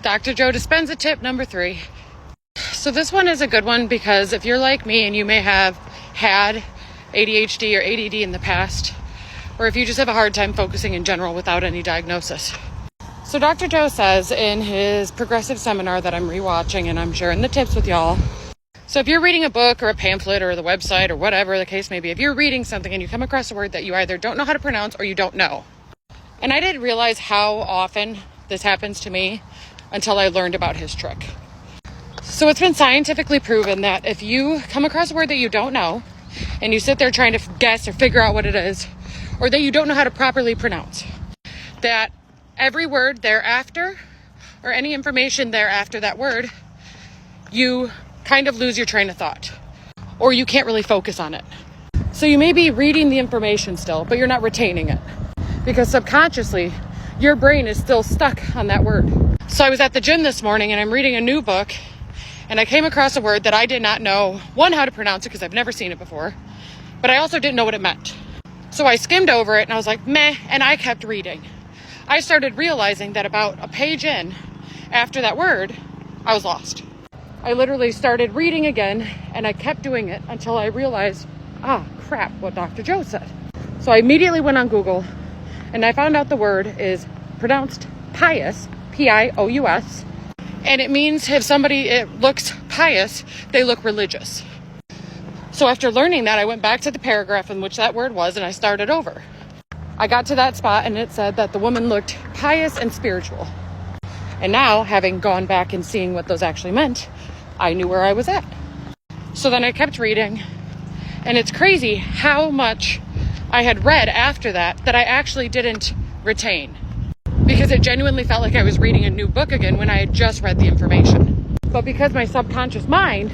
Dr. Joe Dispenza tip number 3. So this one is a good one because if you're like me and you may have had ADHD or ADD in the past, or if you just have a hard time focusing in general without any diagnosis. So Dr. Joe says in his progressive seminar that I'm rewatching, and I'm sharing the tips with y'all. So if you're reading a book or a pamphlet or the website or whatever the case may be, if you're reading something and you come across a word that you either don't know how to pronounce or you don't know. And I didn't realize how often this happens to me until I learned about his trick. So it's been scientifically proven that if you come across a word that you don't know and you sit there trying to guess or figure out what it is, or that you don't know how to properly pronounce, that every word thereafter or any information thereafter that word, you kind of lose your train of thought or you can't really focus on it. So you may be reading the information still, but you're not retaining it because subconsciously your brain is still stuck on that word. So I was at the gym this morning and I'm reading a new book and I came across a word that I did not know, one, how to pronounce it because I've never seen it before, but I also didn't know what it meant. So I skimmed over it and I was like, meh, and I kept reading. I started realizing that about a page in after that word, I was lost. I literally started reading again and I kept doing it until I realized, crap, what Dr. Joe said. So I immediately went on Google and I found out the word is pronounced pious, P-I-O-U-S, and it means if somebody looks pious, they look religious. So after learning that, I went back to the paragraph in which that word was and I started over. I got to that spot and it said that the woman looked pious and spiritual. And now, having gone back and seeing what those actually meant, I knew where I was at. So then I kept reading, and it's crazy how much I had read after that I actually didn't retain. Because it genuinely felt like I was reading a new book again when I had just read the information. But because my subconscious mind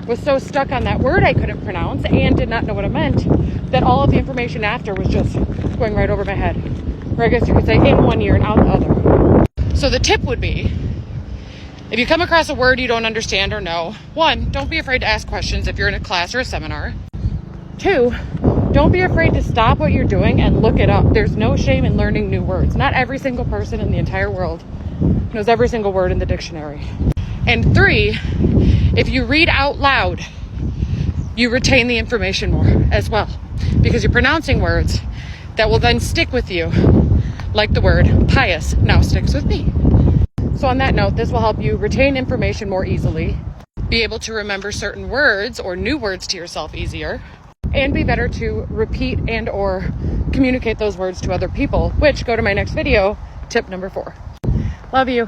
was so stuck on that word I couldn't pronounce and did not know what it meant, that all of the information after was just going right over my head. Or I guess you could say in one ear and out the other. So the tip would be, if you come across a word you don't understand or know, 1, don't be afraid to ask questions if you're in a class or a seminar. 2, don't be afraid to stop what you're doing and look it up. There's no shame in learning new words. Not every single person in the entire world knows every single word in the dictionary. And 3, if you read out loud, you retain the information more as well, because you're pronouncing words that will then stick with you, like the word pious now sticks with me. So on that note, this will help you retain information more easily, be able to remember certain words or new words to yourself easier, and be better to repeat and or communicate those words to other people, which go to my next video, tip number 4. Love you.